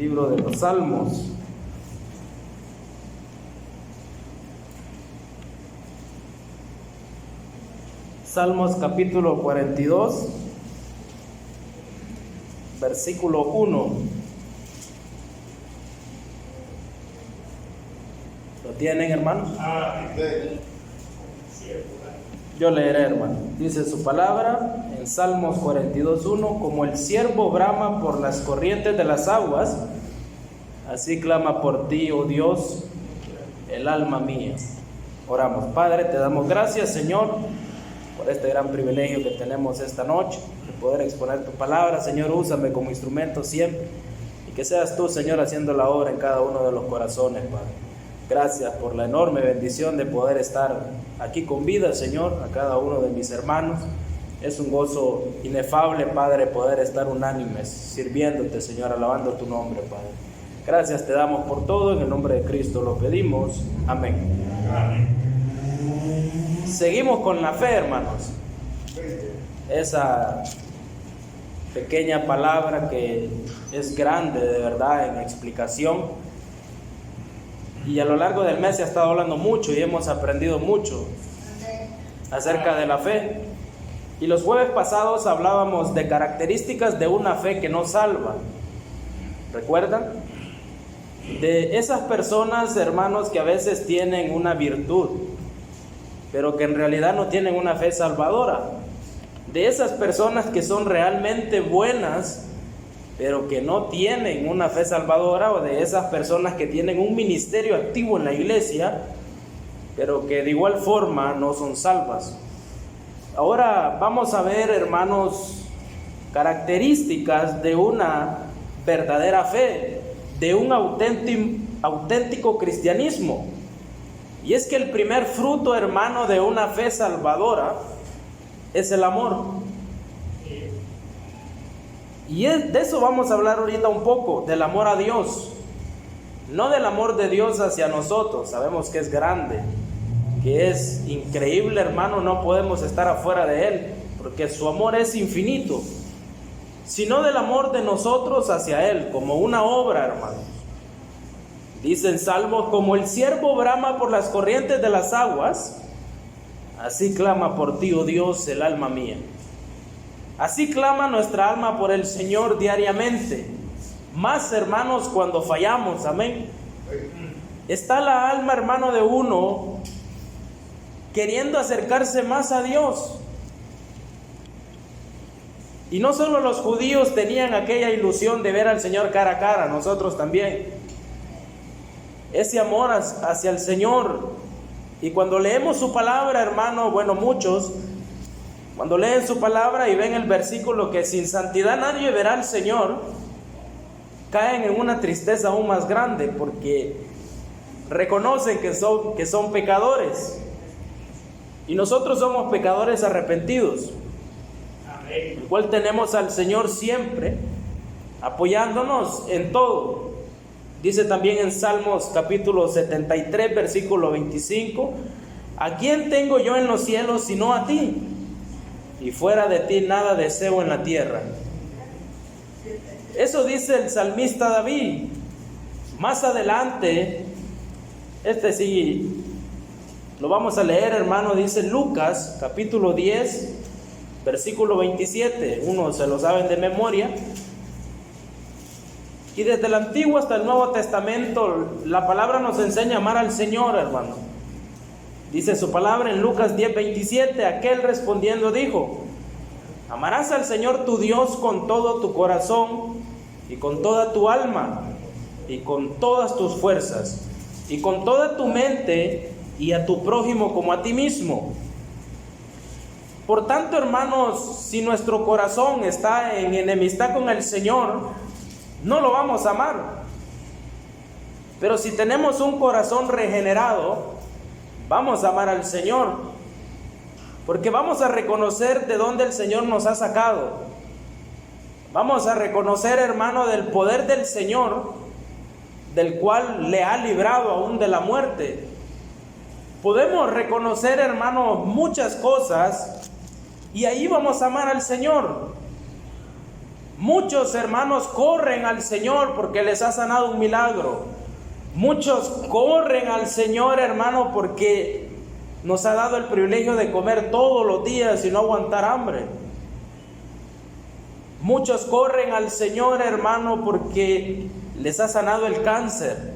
libro de los Salmos. Salmos capítulo 42, versículo 1. ¿Lo tienen, hermanos? Yo leeré, hermano. Dice su palabra en Salmos 42:1: como el ciervo brama por las corrientes de las aguas, así clama por ti, oh Dios, el alma mía. Oramos. Padre, te damos gracias, Señor, por este gran privilegio que tenemos esta noche de poder exponer tu palabra. Señor, úsame como instrumento siempre, y que seas tú, Señor, haciendo la obra en cada uno de los corazones, Padre. Gracias por la enorme bendición de poder estar aquí con vida, Señor, a cada uno de mis hermanos. Es un gozo inefable, Padre, poder estar unánimes, sirviéndote, Señor, alabando tu nombre, Padre. Gracias te damos por todo, en el nombre de Cristo lo pedimos. Amén. Amén. Seguimos con la fe, hermanos. Esa pequeña palabra que es grande, de verdad, en explicación. Y a lo largo del mes se ha estado hablando mucho y hemos aprendido mucho acerca de la fe. Y los jueves pasados hablábamos de características de una fe que no salva. ¿Recuerdan? De esas personas, hermanos, que a veces tienen una virtud, pero que en realidad no tienen una fe salvadora. De esas personas que son realmente buenas, pero que no tienen una fe salvadora, o de esas personas que tienen un ministerio activo en la iglesia, pero que de igual forma no son salvas. Ahora vamos a ver, hermanos, características de una verdadera fe, de un auténtico cristianismo. Y es que el primer fruto, hermano, de una fe salvadora es el amor. Y de eso vamos a hablar ahorita un poco, del amor a Dios. No del amor de Dios hacia nosotros, sabemos que es grande, que es increíble, hermano, no podemos estar afuera de Él, porque su amor es infinito, sino del amor de nosotros hacia Él, como una obra, hermano. Dice en Salmos: como el ciervo brama por las corrientes de las aguas, así clama por ti, oh Dios, el alma mía. Así clama nuestra alma por el Señor diariamente. Más, hermanos, cuando fallamos, amén. Está la alma, hermano, de uno queriendo acercarse más a Dios. Y no solo los judíos tenían aquella ilusión de ver al Señor cara a cara, nosotros también. Ese amor hacia el Señor. Y cuando leemos su palabra, hermano, bueno, muchos, cuando leen su palabra y ven el versículo que sin santidad nadie verá al Señor, caen en una tristeza aún más grande, porque reconocen que son pecadores. Y nosotros somos pecadores arrepentidos. Amén. Igual tenemos al Señor siempre apoyándonos en todo. Dice también en Salmos capítulo 73, versículo 25: ¿a quién tengo yo en los cielos sino a ti? Y fuera de ti nada deseo en la tierra. Eso dice el salmista David. Más adelante, sí lo vamos a leer, hermano. Dice Lucas capítulo 10, versículo 27. Unos se lo saben de memoria. Y desde el Antiguo hasta el Nuevo Testamento, la palabra nos enseña a amar al Señor, hermano. Dice su palabra en Lucas 10:27: aquel respondiendo dijo: amarás al Señor tu Dios con todo tu corazón, y con toda tu alma, y con todas tus fuerzas, y con toda tu mente, y a tu prójimo como a ti mismo. Por tanto, hermanos, si nuestro corazón está en enemistad con el Señor, no lo vamos a amar. Pero si tenemos un corazón regenerado, vamos a amar al Señor, porque vamos a reconocer de dónde el Señor nos ha sacado. Vamos a reconocer, hermano, del poder del Señor, del cual le ha librado aún de la muerte. Podemos reconocer, hermano, muchas cosas, y ahí vamos a amar al Señor. Muchos hermanos corren al Señor porque les ha sanado un milagro. Muchos corren al Señor, hermano, porque nos ha dado el privilegio de comer todos los días y no aguantar hambre. Muchos corren al Señor, hermano, porque les ha sanado el cáncer.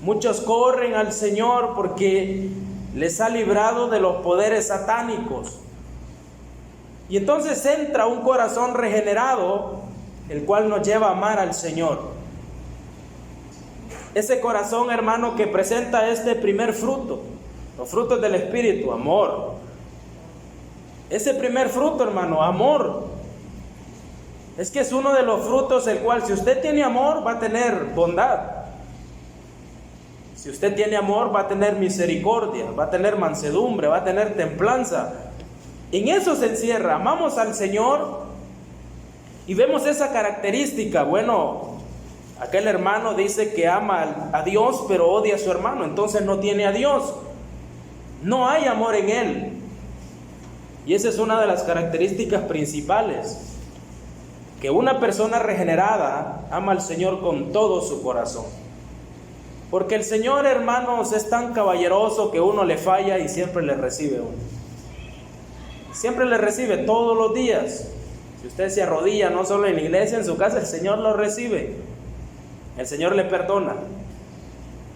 Muchos corren al Señor porque les ha librado de los poderes satánicos. Y entonces entra un corazón regenerado, el cual nos lleva a amar al Señor. Ese corazón, hermano, que presenta este primer fruto, los frutos del Espíritu, amor. Ese primer fruto, hermano, amor. Es que es uno de los frutos el cual, si usted tiene amor, va a tener bondad. Si usted tiene amor, va a tener misericordia, va a tener mansedumbre, va a tener templanza. En eso se encierra. Amamos al Señor y vemos esa característica. Bueno, aquel hermano dice que ama a Dios, pero odia a su hermano, entonces no tiene a Dios. No hay amor en él. Y esa es una de las características principales. Que una persona regenerada ama al Señor con todo su corazón. Porque el Señor, hermanos, es tan caballeroso que uno le falla y siempre le recibe uno. Siempre le recibe todos los días. Si usted se arrodilla, no solo en la iglesia, en su casa, el Señor lo recibe. El Señor le perdona.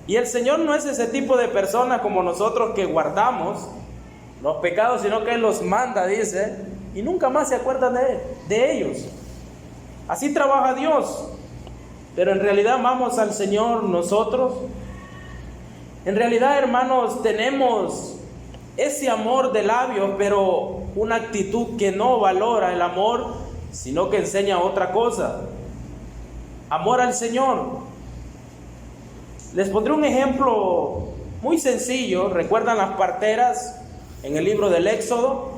Y el Señor no es ese tipo de persona como nosotros que guardamos los pecados, sino que Él los manda, dice, y nunca más se acuerdan de ellos. Así trabaja Dios. Pero en realidad amamos al Señor nosotros. En realidad, hermanos, tenemos ese amor de labios, pero una actitud que no valora el amor, sino que enseña otra cosa. Amor al Señor. Les pondré un ejemplo muy sencillo. ¿Recuerdan las parteras en el libro del Éxodo?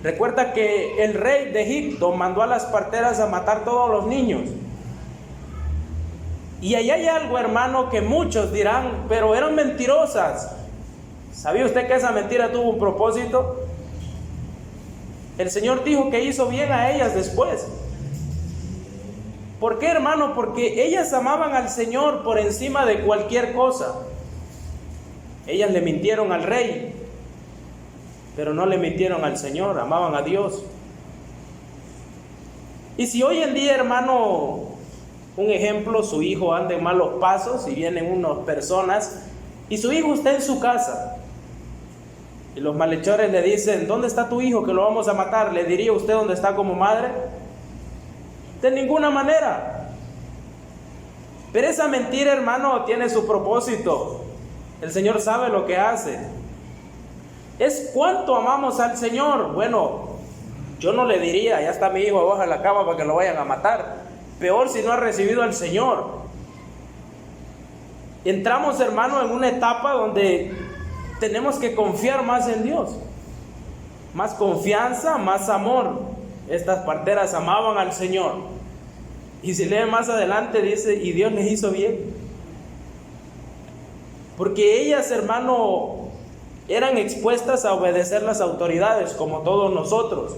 Recuerda que el rey de Egipto mandó a las parteras a matar todos los niños. Y ahí hay algo, hermano, que muchos dirán, pero eran mentirosas. ¿Sabía usted que esa mentira tuvo un propósito? El Señor dijo que hizo bien a ellas después. ¿Por qué, hermano? Porque ellas amaban al Señor por encima de cualquier cosa. Ellas le mintieron al rey, pero no le mintieron al Señor, amaban a Dios. Y si hoy en día, hermano, un ejemplo, su hijo anda en malos pasos y vienen unas personas y su hijo está en su casa y los malhechores le dicen, ¿dónde está tu hijo que lo vamos a matar? ¿Le diría usted dónde está como madre? De ninguna manera. Pero esa mentira, hermano, tiene su propósito. El Señor sabe lo que hace. Es cuánto amamos al Señor. Bueno, yo no le diría, ya está mi hijo abajo de la cama para que lo vayan a matar. Peor si no ha recibido al Señor. Entramos, hermano, en una etapa donde tenemos que confiar más en Dios. Más confianza, más amor. Estas parteras amaban al Señor. Y si lee más adelante dice, y Dios les hizo bien. Porque ellas, hermano, eran expuestas a obedecer las autoridades, como todos nosotros.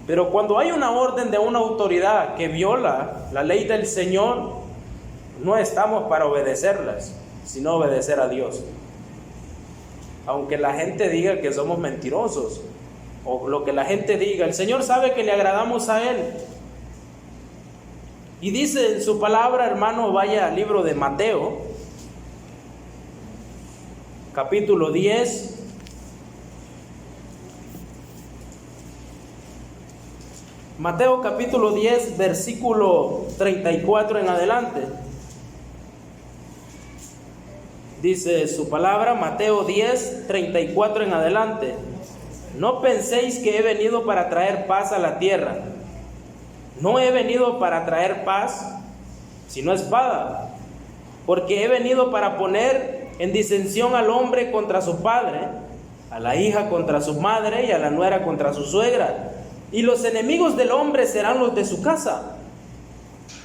Pero cuando hay una orden de una autoridad que viola la ley del Señor, no estamos para obedecerlas, sino obedecer a Dios. Aunque la gente diga que somos mentirosos, o lo que la gente diga, el Señor sabe que le agradamos a Él. Y dice en su palabra, hermano, vaya al libro de Mateo, capítulo 10. Mateo capítulo 10, versículo 34 en adelante. Dice su palabra, Mateo 10, 34 en adelante. No penséis que he venido para traer paz a la tierra. No he venido para traer paz, sino espada. Porque he venido para poner en disensión al hombre contra su padre, a la hija contra su madre y a la nuera contra su suegra. Y los enemigos del hombre serán los de su casa.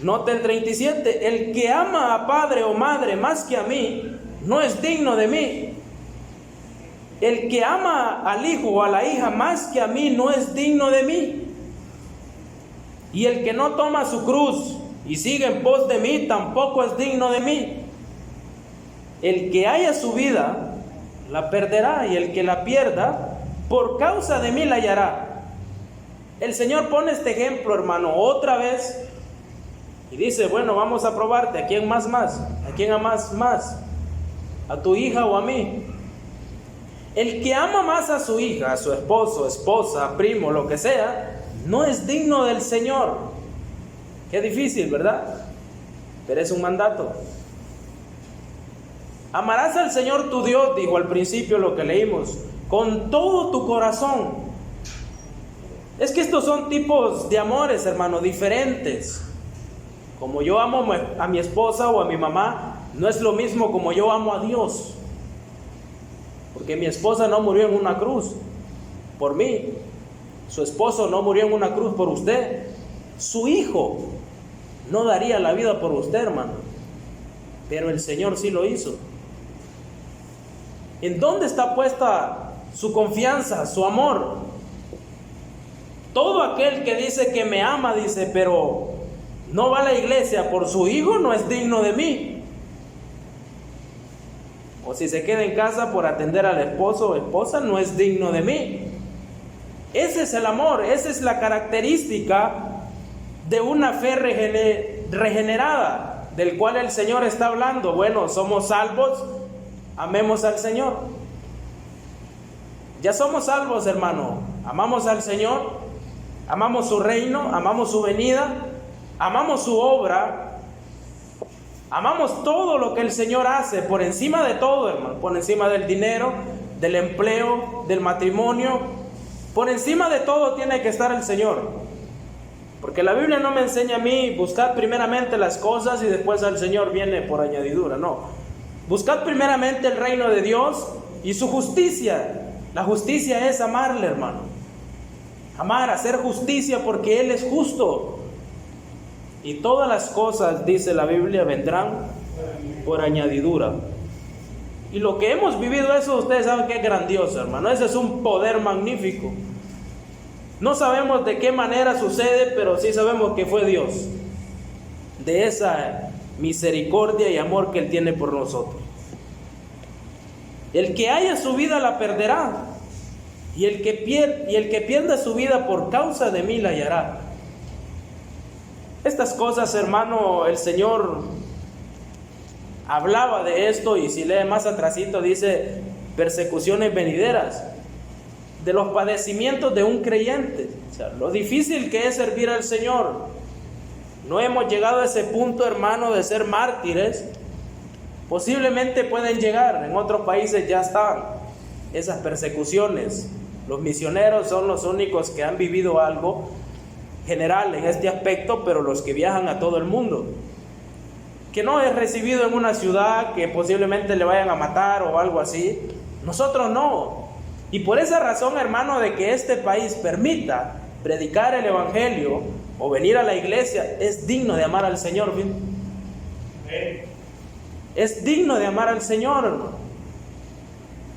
Nota el 37. El que ama a padre o madre más que a mí, no es digno de mí. El que ama al hijo o a la hija más que a mí, no es digno de mí. Y el que no toma su cruz y sigue en pos de mí, tampoco es digno de mí. El que haya su vida, la perderá, y el que la pierda, por causa de mí la hallará. El Señor pone este ejemplo, hermano, otra vez, y dice, bueno, vamos a probarte, ¿a quién más? ¿A quién amas más? ¿A tu hija o a mí? El que ama más a su hija, a su esposo, esposa, primo, lo que sea, no es digno del Señor. Qué difícil, ¿verdad? Pero es un mandato. Amarás al Señor tu Dios, dijo al principio lo que leímos, con todo tu corazón. Es que estos son tipos de amores, hermano, diferentes. Como yo amo a mi esposa o a mi mamá, no es lo mismo como yo amo a Dios. Porque mi esposa no murió en una cruz por mí. Su esposo no murió en una cruz por usted. Su hijo no daría la vida por usted, hermano. Pero el Señor sí lo hizo. ¿En dónde está puesta su confianza, su amor? Todo aquel que dice que me ama, dice, pero no va a la iglesia por su hijo, no es digno de mí. O si se queda en casa por atender al esposo o esposa, no es digno de mí. Ese es el amor, esa es la característica de una fe regenerada, del cual el Señor está hablando. Bueno, somos salvos, amemos al Señor. Ya somos salvos, hermano. Amamos al Señor, amamos su reino, amamos su venida, amamos su obra, amamos todo lo que el Señor hace, por encima de todo, hermano, por encima del dinero, del empleo, del matrimonio. Por encima de todo tiene que estar el Señor. Porque la Biblia no me enseña a mí, buscad primeramente las cosas y después al Señor viene por añadidura. No. Buscad primeramente el reino de Dios y su justicia. La justicia es amarle, hermano. Amar, hacer justicia porque Él es justo. Y todas las cosas, dice la Biblia, vendrán por añadidura. Y lo que hemos vivido, eso ustedes saben que es grandioso, hermano. Ese es un poder magnífico. No sabemos de qué manera sucede, pero sí sabemos que fue Dios. De esa misericordia y amor que Él tiene por nosotros. El que haya su vida la perderá. Y el que pierda su vida por causa de mí la hallará. Estas cosas, hermano, el Señor hablaba de esto, y si lee más atrasito dice persecuciones venideras, de los padecimientos de un creyente. O sea, lo difícil que es servir al Señor. No hemos llegado a ese punto, hermano, de ser mártires. Posiblemente pueden llegar, en otros países ya están esas persecuciones. Los misioneros son los únicos que han vivido algo general en este aspecto, pero los que viajan a todo el mundo, que no es recibido en una ciudad que posiblemente le vayan a matar o algo así. Nosotros no. Y por esa razón, hermano, de que este país permita predicar el evangelio o venir a la iglesia, es digno de amar al Señor, ¿bien? Es digno de amar al Señor, hermano.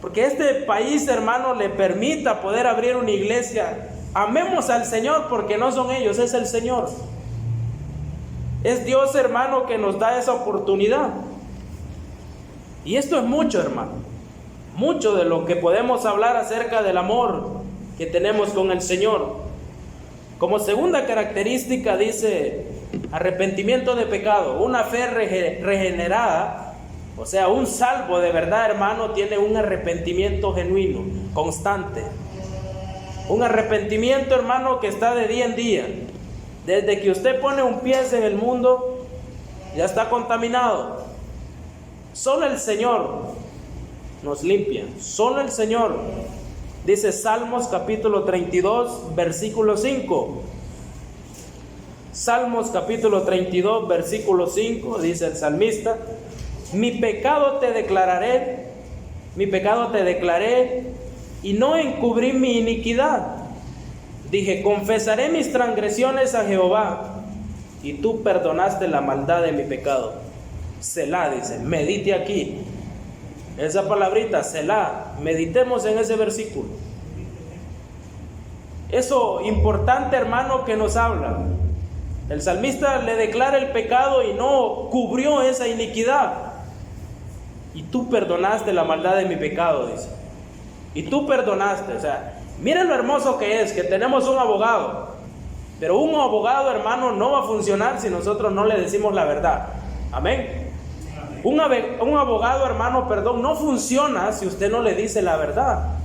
Porque este país, hermano, le permita poder abrir una iglesia. Amemos al Señor, porque no son ellos, es el Señor. Es Dios, hermano, que nos da esa oportunidad. Y esto es mucho, hermano. Mucho de lo que podemos hablar acerca del amor que tenemos con el Señor. Como segunda característica dice arrepentimiento de pecado. Una fe regenerada, o sea, un salvo de verdad, hermano, tiene un arrepentimiento genuino, constante. Un arrepentimiento, hermano, que está de día en día. Desde que usted pone un pie en el mundo, ya está contaminado. Solo el Señor nos limpia. Solo el Señor. Dice Salmos capítulo 32, versículo 5. Salmos capítulo 32, versículo 5, dice el salmista: mi pecado te declaré y no encubrí mi iniquidad. Dije, confesaré mis transgresiones a Jehová, y tú perdonaste la maldad de mi pecado. Selah, dice, medite aquí. Esa palabrita, Selah, meditemos en ese versículo. Eso importante, hermano, que nos habla. El salmista le declara el pecado y no cubrió esa iniquidad. Y tú perdonaste la maldad de mi pecado, dice. Y tú perdonaste. O sea, miren lo hermoso que es, que tenemos un abogado. Pero un abogado, hermano, no va a funcionar si nosotros no le decimos la verdad. Amén. Un abogado, hermano, perdón, no funciona si usted no le dice la verdad.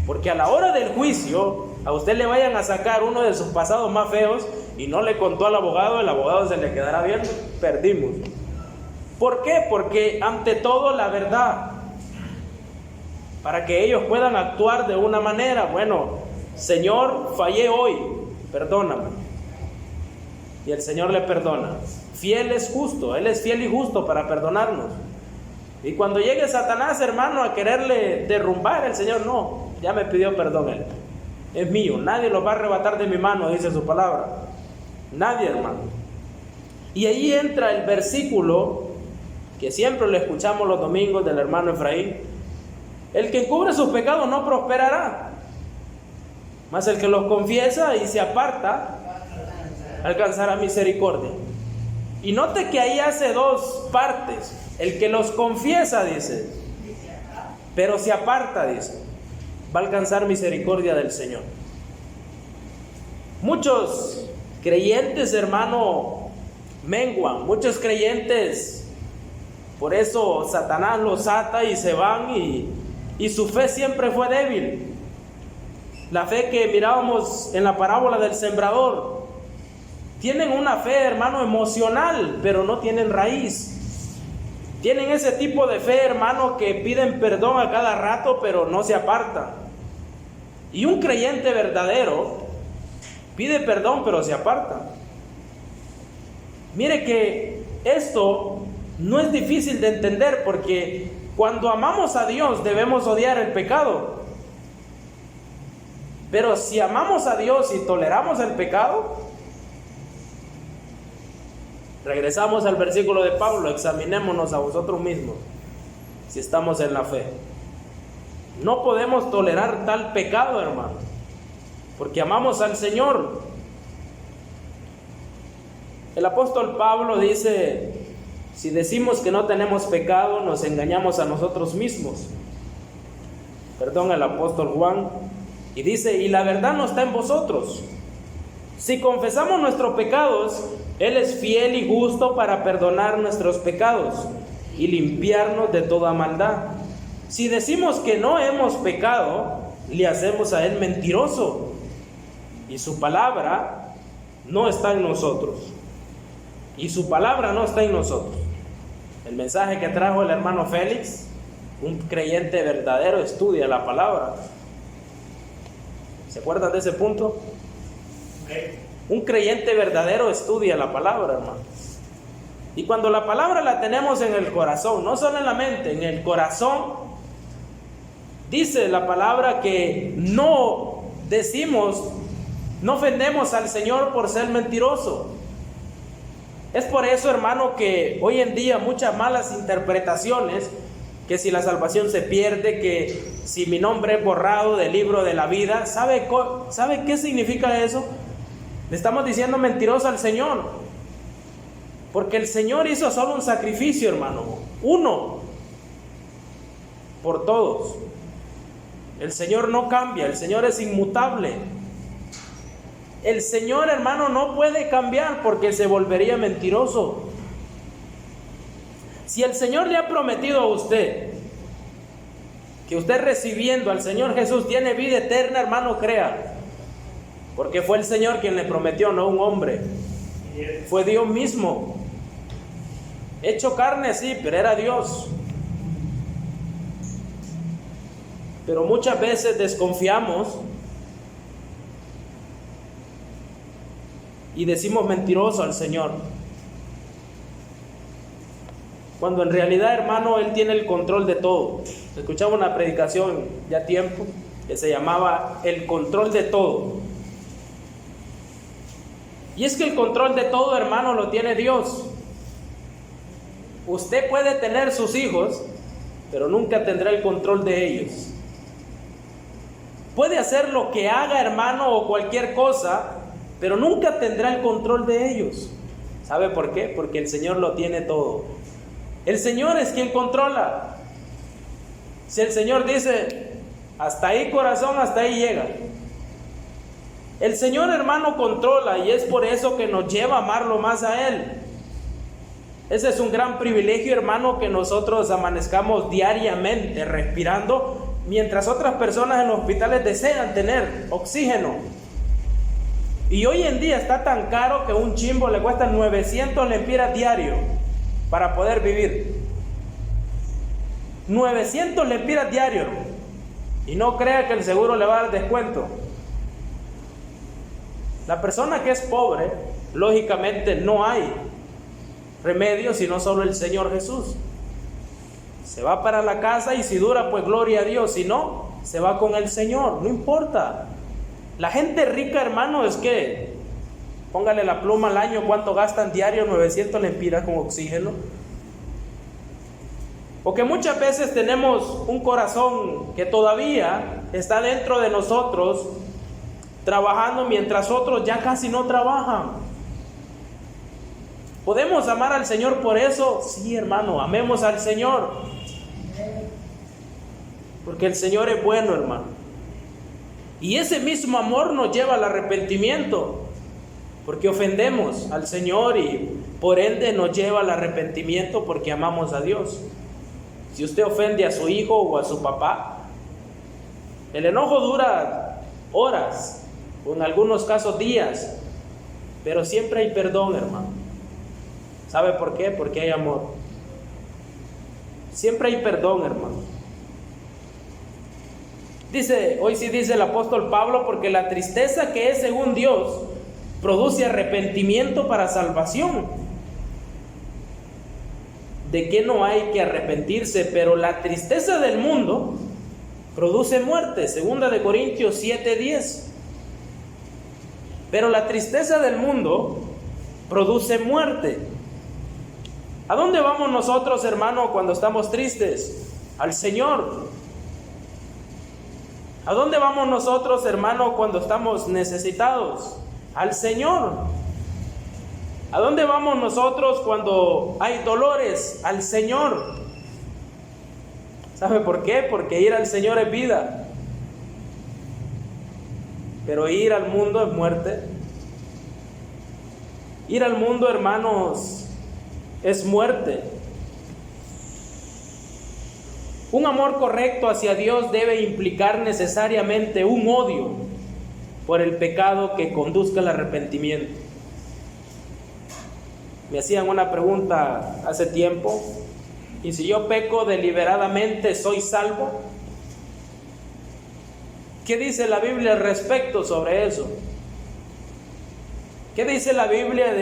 Porque a la hora del juicio, a usted le vayan a sacar uno de sus pasados más feos y no le contó al abogado, el abogado se le quedará viendo, perdimos. ¿Por qué? Porque ante todo la verdad, para que ellos puedan actuar de una manera, bueno, Señor, fallé hoy, perdóname. Y el Señor le perdona. Fiel es justo, Él es fiel y justo para perdonarnos. Y cuando llegue Satanás, hermano, a quererle derrumbar, el Señor no, ya me pidió perdón Él. Es mío, nadie lo va a arrebatar de mi mano, dice su palabra. Nadie, hermano. Y ahí entra el versículo que siempre le escuchamos los domingos del hermano Efraín. El que encubre sus pecados no prosperará, mas el que los confiesa y se aparta alcanzará misericordia. Y note que ahí hace dos partes. El que los confiesa, dice, pero se aparta, dice, va a alcanzar misericordia del Señor. Muchos creyentes, hermano, menguan. Muchos creyentes, por eso Satanás los ata y se van, y su fe siempre fue débil. La fe que mirábamos en la parábola del sembrador. Tienen una fe, hermano, emocional, pero no tienen raíz. Tienen ese tipo de fe, hermano, que piden perdón a cada rato, pero no se apartan. Y un creyente verdadero pide perdón, pero se aparta. Mire que esto no es difícil de entender, porque cuando amamos a Dios debemos odiar el pecado. Pero si amamos a Dios y toleramos el pecado, regresamos al versículo de Pablo, examinémonos a vosotros mismos si estamos en la fe. No podemos tolerar tal pecado, hermano, porque amamos al Señor. El apóstol Pablo dice, si decimos que no tenemos pecado, nos engañamos a nosotros mismos. Perdón, el apóstol Juan, y dice, y la verdad no está en vosotros. Si confesamos nuestros pecados, Él es fiel y justo para perdonar nuestros pecados y limpiarnos de toda maldad. Si decimos que no hemos pecado, le hacemos a Él mentiroso, y su palabra no está en nosotros. Y su palabra no está en nosotros. El mensaje que trajo el hermano Félix, un creyente verdadero estudia la palabra. ¿Se acuerdan de ese punto? Un creyente verdadero estudia la palabra, hermano. Y cuando la palabra la tenemos en el corazón, no solo en la mente, en el corazón, dice la palabra que no decimos, no ofendemos al Señor por ser mentiroso. Es por eso, hermano, que hoy en día muchas malas interpretaciones, que si la salvación se pierde, que si mi nombre es borrado del libro de la vida, ¿sabe qué significa eso? Le estamos diciendo mentiroso al Señor, porque el Señor hizo solo un sacrificio, hermano, uno por todos. El Señor no cambia, el Señor es inmutable. El Señor, hermano, no puede cambiar porque se volvería mentiroso. Si el Señor le ha prometido a usted que usted recibiendo al Señor Jesús tiene vida eterna, hermano, crea. Porque fue el Señor quien le prometió, no un hombre. Fue Dios mismo. Hecho carne, sí, pero era Dios. Pero muchas veces desconfiamos y decimos mentiroso al Señor, cuando en realidad, hermano, Él tiene el control de todo. Escuchaba una predicación ya tiempo que se llamaba El control de todo. Y es que el control de todo, hermano, lo tiene Dios. Usted puede tener sus hijos, pero nunca tendrá el control de ellos. Puede hacer lo que haga, hermano, o cualquier cosa, pero nunca tendrá el control de ellos. ¿Sabe por qué? Porque el Señor lo tiene todo. El Señor es quien controla. Si el Señor dice, hasta ahí corazón, hasta ahí llega. El Señor, hermano, controla, y es por eso que nos lleva a amarlo más a Él. Ese es un gran privilegio, hermano, que nosotros amanezcamos diariamente respirando, mientras otras personas en los hospitales desean tener oxígeno. Y hoy en día está tan caro que un chimbo le cuesta 900 lempiras diario para poder vivir. 900 lempiras diario. Y no crea que el seguro le va a dar descuento. La persona que es pobre, lógicamente no hay remedio sino solo el Señor Jesús. Se va para la casa y si dura, pues gloria a Dios. Si no, se va con el Señor, no importa. La gente rica, hermano, es que póngale la pluma al año, ¿cuánto gastan diario? 900 lempiras con oxígeno. Porque muchas veces tenemos un corazón que todavía está dentro de nosotros, trabajando mientras otros ya casi no trabajan. ¿Podemos amar al Señor por eso? Sí, hermano, amemos al Señor. Porque el Señor es bueno, hermano. Y ese mismo amor nos lleva al arrepentimiento. Porque ofendemos al Señor y por ende nos lleva al arrepentimiento porque amamos a Dios. Si usted ofende a su hijo o a su papá, el enojo dura horas, o en algunos casos días, pero siempre hay perdón, hermano. ¿Sabe por qué? Porque hay amor. Siempre hay perdón, hermano. Hoy sí dice el apóstol Pablo, porque la tristeza que es según Dios produce arrepentimiento para salvación. ¿De qué no hay que arrepentirse? Pero la tristeza del mundo produce muerte. 2 Corintios 7:10. Pero la tristeza del mundo produce muerte. ¿A dónde vamos nosotros, hermano, cuando estamos tristes? Al Señor. ¿A dónde vamos nosotros, hermano, cuando estamos necesitados? Al Señor. ¿A dónde vamos nosotros cuando hay dolores? Al Señor. ¿Sabe por qué? Porque ir al Señor es vida. Pero ir al mundo es muerte. Ir al mundo, hermanos, es muerte. Un amor correcto hacia Dios debe implicar necesariamente un odio por el pecado que conduzca al arrepentimiento. Me hacían una pregunta hace tiempo: ¿y si yo peco deliberadamente, soy salvo? ¿Qué dice la Biblia al respecto sobre eso? ¿Qué dice la Biblia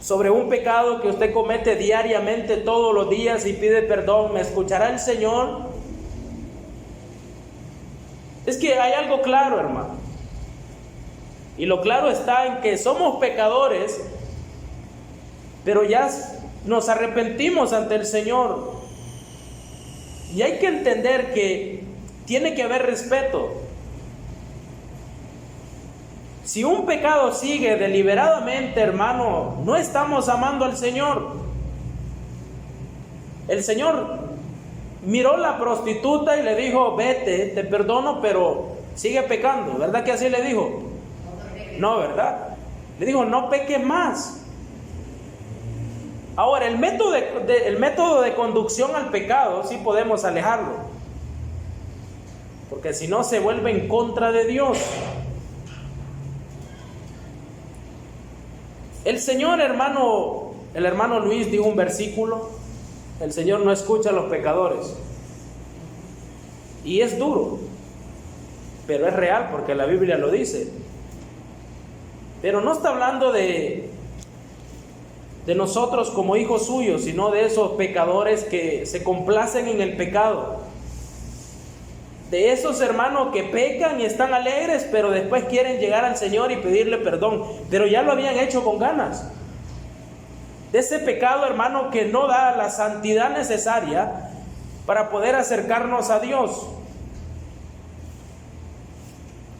sobre un pecado que usted comete diariamente, todos los días, y pide perdón? ¿Me escuchará el Señor? Es que hay algo claro, hermano. Y lo claro está en que somos pecadores, pero ya nos arrepentimos ante el Señor. Y hay que entender que tiene que haber respeto. Si un pecado sigue deliberadamente, hermano, no estamos amando al Señor. El Señor miró a la prostituta y le dijo: vete, te perdono, pero sigue pecando. ¿Verdad que así le dijo? No, ¿verdad? Le dijo: no peques más. Ahora, el método de conducción al pecado sí podemos alejarlo, porque si no se vuelve en contra de Dios. El Señor, hermano, el hermano Luis dijo un versículo: el Señor no escucha a los pecadores. Y es duro, pero es real porque la Biblia lo dice. Pero no está hablando de nosotros como hijos suyos, sino de esos pecadores que se complacen en el pecado. De esos hermanos que pecan y están alegres, pero después quieren llegar al Señor y pedirle perdón, pero ya lo habían hecho con ganas. De ese pecado, hermano, que no da la santidad necesaria para poder acercarnos a Dios.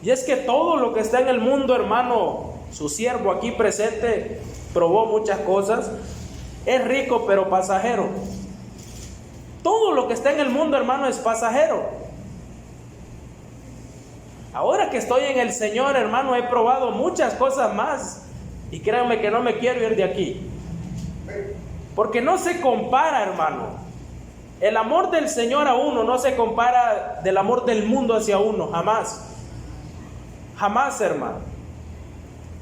Y es que todo lo que está en el mundo, hermano, su siervo aquí presente probó muchas cosas. Es rico pero pasajero. Todo lo que está en el mundo, hermano, es pasajero. Ahora que estoy en el Señor, hermano, he probado muchas cosas más. Y créanme que no me quiero ir de aquí. Porque no se compara, hermano. El amor del Señor a uno no se compara del amor del mundo hacia uno, jamás. Jamás, hermano.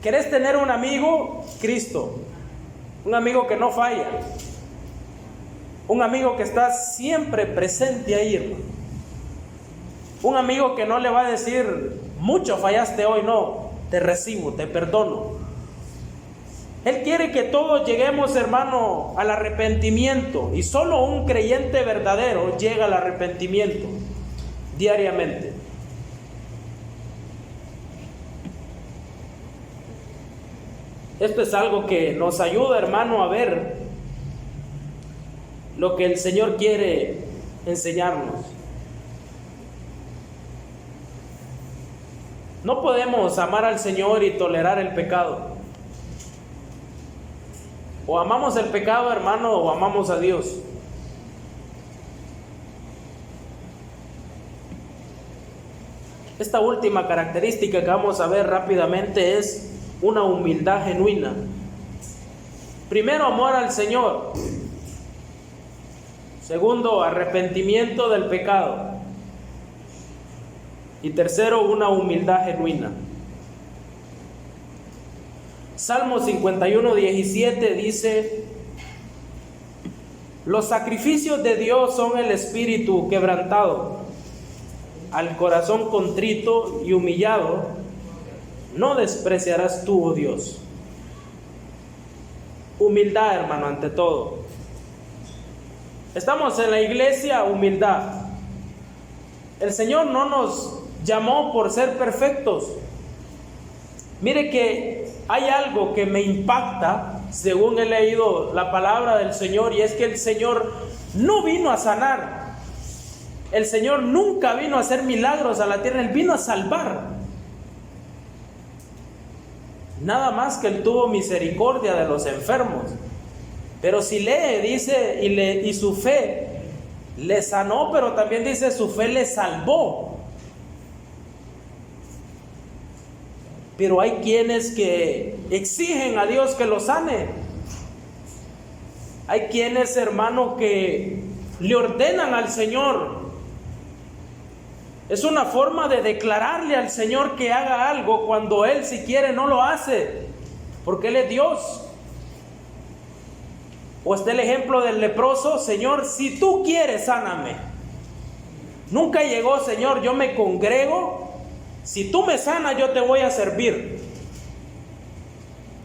¿Querés tener un amigo? Cristo. Un amigo que no falla. Un amigo que está siempre presente ahí, hermano. Un amigo que no le va a decir, mucho fallaste hoy, no, te recibo, te perdono. Él quiere que todos lleguemos, hermano, al arrepentimiento. Y solo un creyente verdadero llega al arrepentimiento diariamente. Esto es algo que nos ayuda, hermano, a ver lo que el Señor quiere enseñarnos. No podemos amar al Señor y tolerar el pecado. O amamos el pecado, hermano, o amamos a Dios. Esta última característica que vamos a ver rápidamente es una humildad genuina. Primero, amor al Señor. Segundo, arrepentimiento del pecado. Y tercero, una humildad genuina. Salmo 51:17 dice: los sacrificios de Dios son el espíritu quebrantado, al corazón contrito y humillado no despreciarás tú, oh Dios. Humildad, hermano, ante todo. Estamos en la iglesia, humildad. El Señor no nos llamó por ser perfectos. Mire que hay algo que me impacta según he leído la palabra del Señor, y es que el Señor no vino a sanar. El Señor nunca vino a hacer milagros a la tierra, Él vino a salvar. Nada más que Él tuvo misericordia de los enfermos. Pero si lee, dice, y su fe le sanó, pero también dice su fe le salvó. Pero hay quienes que exigen a Dios que los sane. Hay quienes, hermano, que le ordenan al Señor. Es una forma de declararle al Señor que haga algo cuando Él, si quiere, no lo hace, porque Él es Dios. O está el ejemplo del leproso: Señor, si tú quieres, sáname. Nunca llegó: Señor, yo me congrego, si tú me sanas, yo te voy a servir.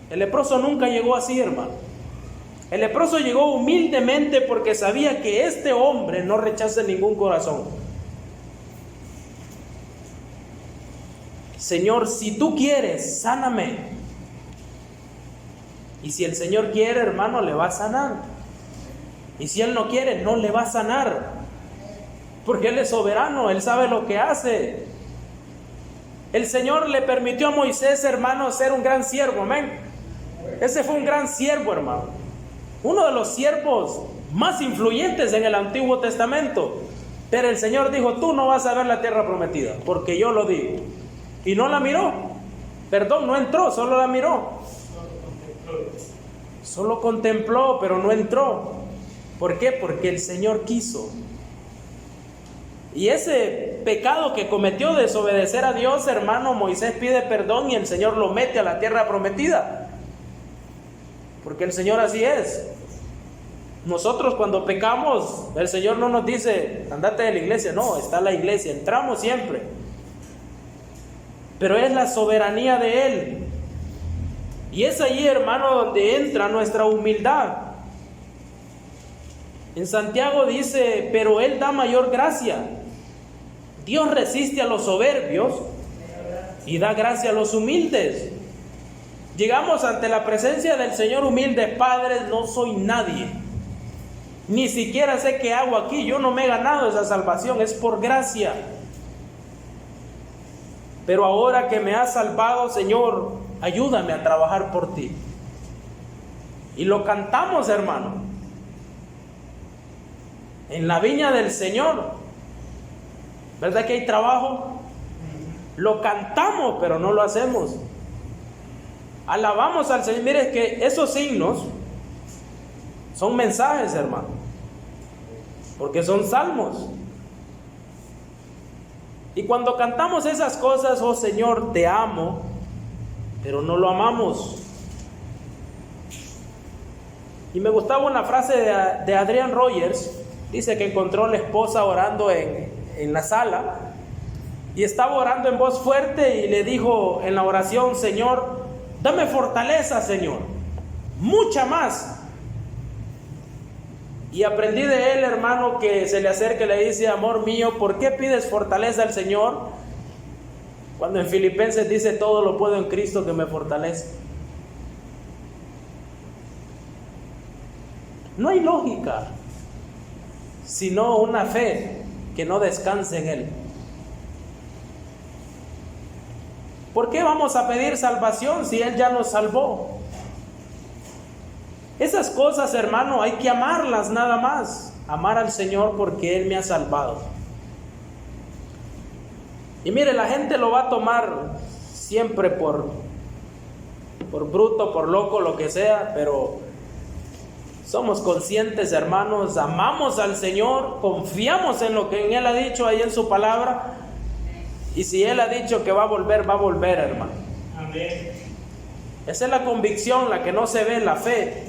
El leproso nunca llegó así, hermano. El leproso llegó humildemente porque sabía que este hombre no rechaza ningún corazón. Señor, si tú quieres, sáname. Y si el Señor quiere, hermano, le va a sanar. Y si Él no quiere, no le va a sanar. Porque Él es soberano, Él sabe lo que hace. El Señor le permitió a Moisés, hermano, ser un gran siervo, amén. Ese fue un gran siervo, hermano. Uno de los siervos más influyentes en el Antiguo Testamento. Pero el Señor dijo: tú no vas a ver la tierra prometida, porque yo lo digo. Y no la miró. Perdón, no entró, solo la miró. Solo contempló, pero no entró. ¿Por qué? Porque el Señor quiso. Y ese pecado que cometió, desobedecer a Dios, hermano, Moisés pide perdón y el Señor lo mete a la tierra prometida. Porque el Señor así es. Nosotros cuando pecamos, el Señor no nos dice: andate de la iglesia. No, está la iglesia, entramos siempre. Pero es la soberanía de Él. Y es allí, hermano, donde entra nuestra humildad. En Santiago dice: pero Él da mayor gracia. Dios resiste a los soberbios y da gracia a los humildes. Llegamos ante la presencia del Señor humilde: Padre, no soy nadie. Ni siquiera sé qué hago aquí. Yo no me he ganado esa salvación, es por gracia. pero ahora que me has salvado, Señor, ayúdame a trabajar por ti. Y lo cantamos, hermano, en la viña del Señor. ¿Verdad que hay trabajo? Lo cantamos, pero no lo hacemos. Alabamos al Señor. Mire que esos signos son mensajes, hermano, porque son salmos. Y cuando cantamos esas cosas, oh Señor, te amo, pero no lo amamos. Y me gustaba una frase de Adrian Rogers. Dice que encontró a la esposa orando en la sala, y estaba orando en voz fuerte y le dijo en la oración: Señor, dame fortaleza, Señor, mucha más. Y aprendí de él, hermano, que se le acerca y le dice: amor mío, ¿por qué pides fortaleza al Señor? Cuando en Filipenses dice: todo lo puedo en Cristo que me fortalece. No hay lógica, sino una fe que no descanse en Él. ¿Por qué vamos a pedir salvación si Él ya nos salvó? Esas cosas, hermano, hay que amarlas nada más. Amar al Señor porque Él me ha salvado. Y mire, la gente lo va a tomar siempre por bruto, por loco, lo que sea, pero somos conscientes, hermanos, amamos al Señor, confiamos en lo que Él ha dicho ahí en su palabra. Y si Él ha dicho que va a volver, hermano. Amén. Esa es la convicción, la que no se ve en la fe.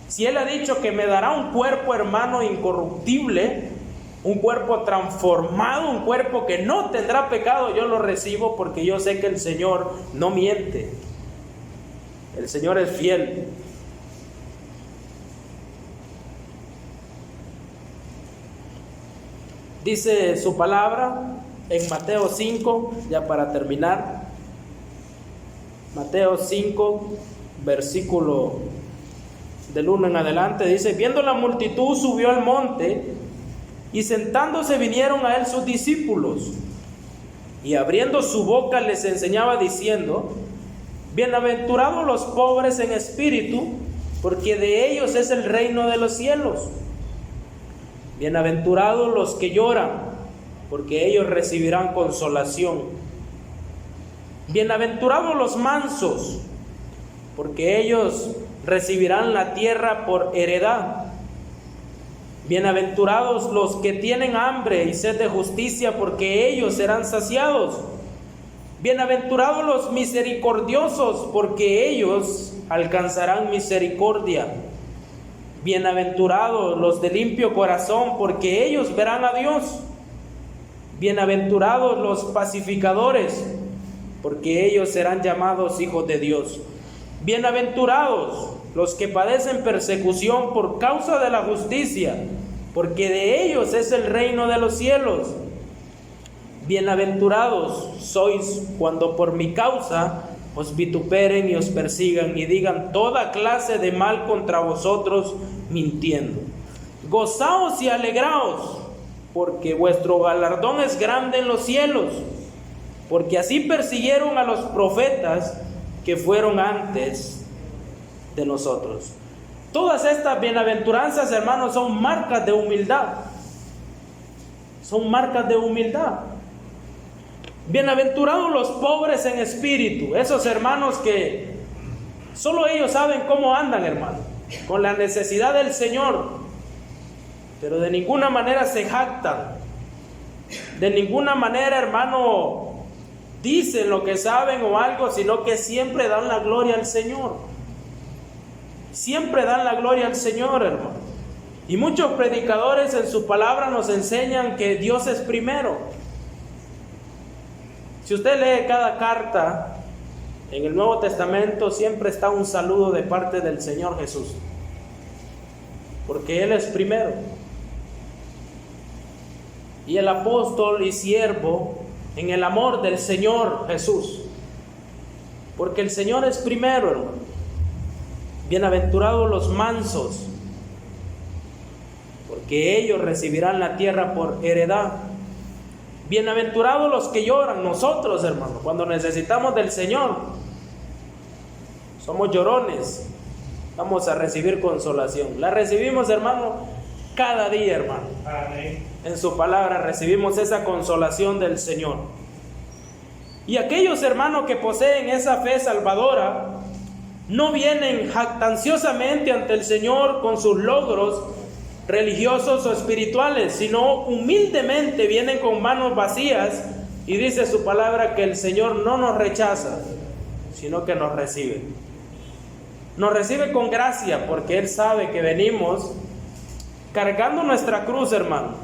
Si Él ha dicho que me dará un cuerpo, hermano, incorruptible, un cuerpo transformado, un cuerpo que no tendrá pecado, yo lo recibo porque yo sé que el Señor no miente. El Señor es fiel. Dice su palabra en Mateo 5, ya para terminar. Mateo 5, versículo del 1 en adelante, dice: viendo la multitud, subió al monte, y sentándose vinieron a él sus discípulos, y abriendo su boca les enseñaba diciendo: bienaventurados los pobres en espíritu, porque de ellos es el reino de los cielos. Bienaventurados los que lloran, porque ellos recibirán consolación. Bienaventurados los mansos, porque ellos recibirán la tierra por heredad. Bienaventurados los que tienen hambre y sed de justicia, porque ellos serán saciados. Bienaventurados los misericordiosos, porque ellos alcanzarán misericordia. Bienaventurados los de limpio corazón, porque ellos verán a Dios. Bienaventurados los pacificadores, porque ellos serán llamados hijos de Dios. Bienaventurados los que padecen persecución por causa de la justicia, porque de ellos es el reino de los cielos. Bienaventurados sois cuando por mi causa os vituperen y os persigan y digan toda clase de mal contra vosotros mintiendo. Gozaos y alegraos, porque vuestro galardón es grande en los cielos, porque así persiguieron a los profetas que fueron antes de nosotros. Todas estas bienaventuranzas, hermanos, son marcas de humildad. Son marcas de humildad. Bienaventurados los pobres en espíritu, esos hermanos que solo ellos saben cómo andan, hermano, con la necesidad del Señor, pero de ninguna manera se jactan, de ninguna manera, hermano, dicen lo que saben o algo, sino que siempre dan la gloria al Señor. Siempre dan la gloria al Señor, hermano. Y muchos predicadores en su palabra nos enseñan que Dios es primero. Si usted lee cada carta en el Nuevo Testamento, siempre está un saludo de parte del Señor Jesús, porque Él es primero. Y el apóstol y siervo en el amor del Señor Jesús, porque el Señor es primero, hermano. Bienaventurados los mansos, porque ellos recibirán la tierra por heredad. Bienaventurados los que lloran. Nosotros, hermano, cuando necesitamos del Señor, somos llorones, vamos a recibir consolación. La recibimos, hermano, cada día, hermano. Amén. En su palabra recibimos esa consolación del Señor. Y aquellos hermanos que poseen esa fe salvadora no vienen jactanciosamente ante el Señor con sus logros religiosos o espirituales, sino humildemente vienen con manos vacías, y dice su palabra que el Señor no nos rechaza, sino que nos recibe. Nos recibe con gracia, porque Él sabe que venimos cargando nuestra cruz, hermano,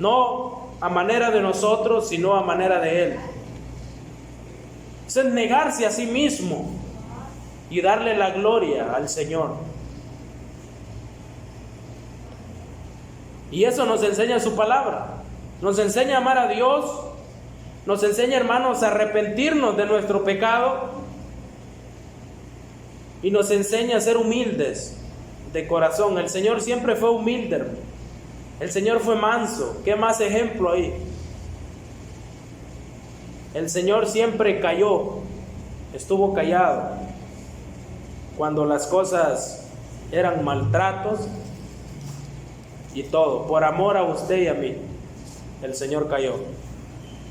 no a manera de nosotros, sino a manera de Él. Eso es negarse a sí mismo y darle la gloria al Señor. Y eso nos enseña su palabra. Nos enseña a amar a Dios. Nos enseña, hermanos, a arrepentirnos de nuestro pecado. Y nos enseña a ser humildes de corazón. El Señor siempre fue humilde. El Señor fue manso. ¿Qué más ejemplo ahí? El Señor siempre calló. Estuvo callado. Cuando las cosas eran maltratos y todo, por amor a usted y a mí, el Señor cayó.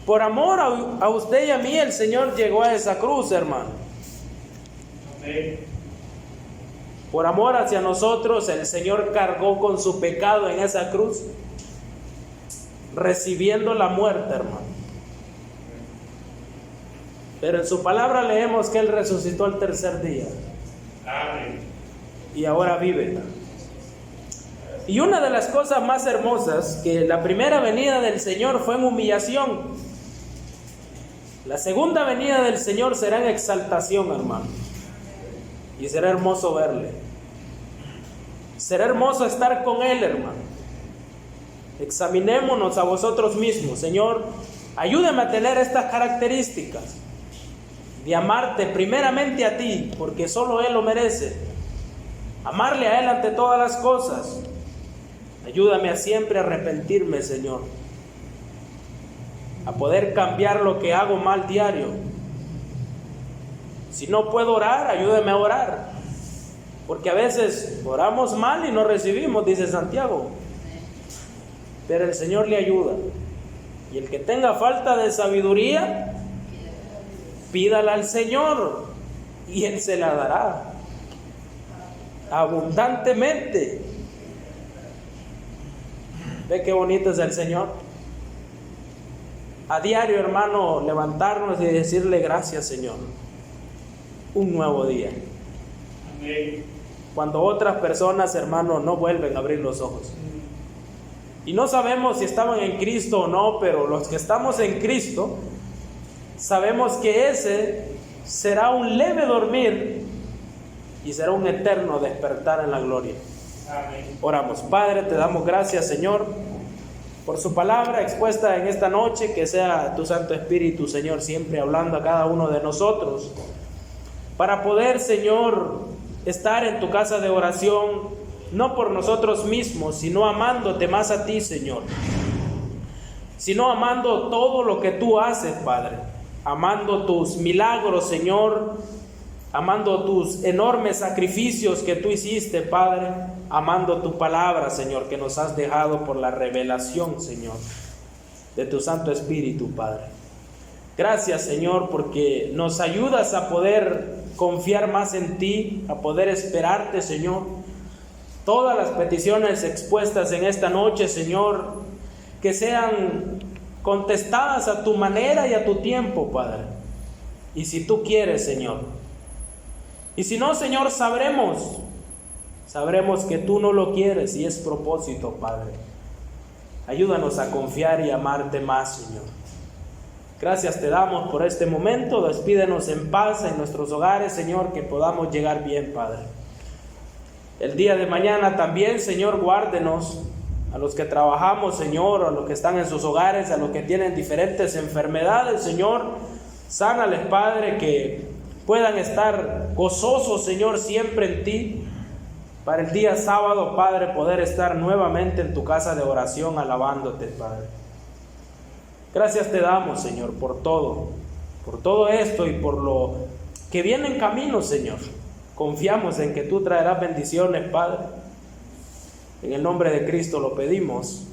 Por amor a usted y a mí, el Señor llegó a esa cruz, hermano. Amén. Por amor hacia nosotros, el Señor cargó con su pecado en esa cruz, recibiendo la muerte, hermano. Pero en su palabra leemos que Él resucitó al tercer día. Amén. Y ahora vive. Y una de las cosas más hermosas, que la primera venida del Señor fue en humillación. La segunda venida del Señor será en exaltación, hermano. Y será hermoso verle. Será hermoso estar con Él, hermano. Examinémonos a vosotros mismos. Señor, ayúdame a tener estas características. De amarte primeramente a ti, porque solo Él lo merece. Amarle a Él ante todas las cosas. Ayúdame a siempre arrepentirme, Señor. A poder cambiar lo que hago mal diario. Si no puedo orar, ayúdame a orar. Porque a veces oramos mal y no recibimos, dice Santiago. Pero el Señor le ayuda. Y el que tenga falta de sabiduría, pídala al Señor y Él se la dará abundantemente. ¿Ve qué bonito es el Señor? A diario, hermano, levantarnos y decirle gracias, Señor. Un nuevo día. Amén. Cuando otras personas, hermano, no vuelven a abrir los ojos. Y no sabemos si estaban en Cristo o no, pero los que estamos en Cristo, sabemos que ese será un leve dormir y será un eterno despertar en la gloria. Amén. Oramos. Padre, te damos gracias, Señor, por su palabra expuesta en esta noche. Que sea tu Santo Espíritu, Señor, siempre hablando a cada uno de nosotros, para poder, Señor, estar en tu casa de oración, no por nosotros mismos, sino amándote más a ti, Señor, sino amando todo lo que tú haces, Padre, amando tus milagros, Señor, amando tus enormes sacrificios que tú hiciste, Padre, amando tu palabra, Señor, que nos has dejado por la revelación, Señor, de tu Santo Espíritu, Padre. Gracias, Señor, porque nos ayudas a poder confiar más en ti, a poder esperarte, Señor. Todas las peticiones expuestas en esta noche, Señor, que sean contestadas a tu manera y a tu tiempo, Padre. Y si tú quieres, Señor. Y si no, Señor, sabremos que tú no lo quieres y es propósito, Padre. Ayúdanos a confiar y amarte más, Señor. Gracias te damos por este momento. Despídenos en paz en nuestros hogares, Señor, que podamos llegar bien, Padre. El día de mañana también, Señor, guárdenos a los que trabajamos, Señor, a los que están en sus hogares, a los que tienen diferentes enfermedades, Señor. Sánales, Padre, que puedan estar gozosos, Señor, siempre en ti. Para el día sábado, Padre, poder estar nuevamente en tu casa de oración alabándote, Padre. Gracias te damos, Señor, por todo esto y por lo que viene en camino, Señor. Confiamos en que tú traerás bendiciones, Padre. En el nombre de Cristo lo pedimos.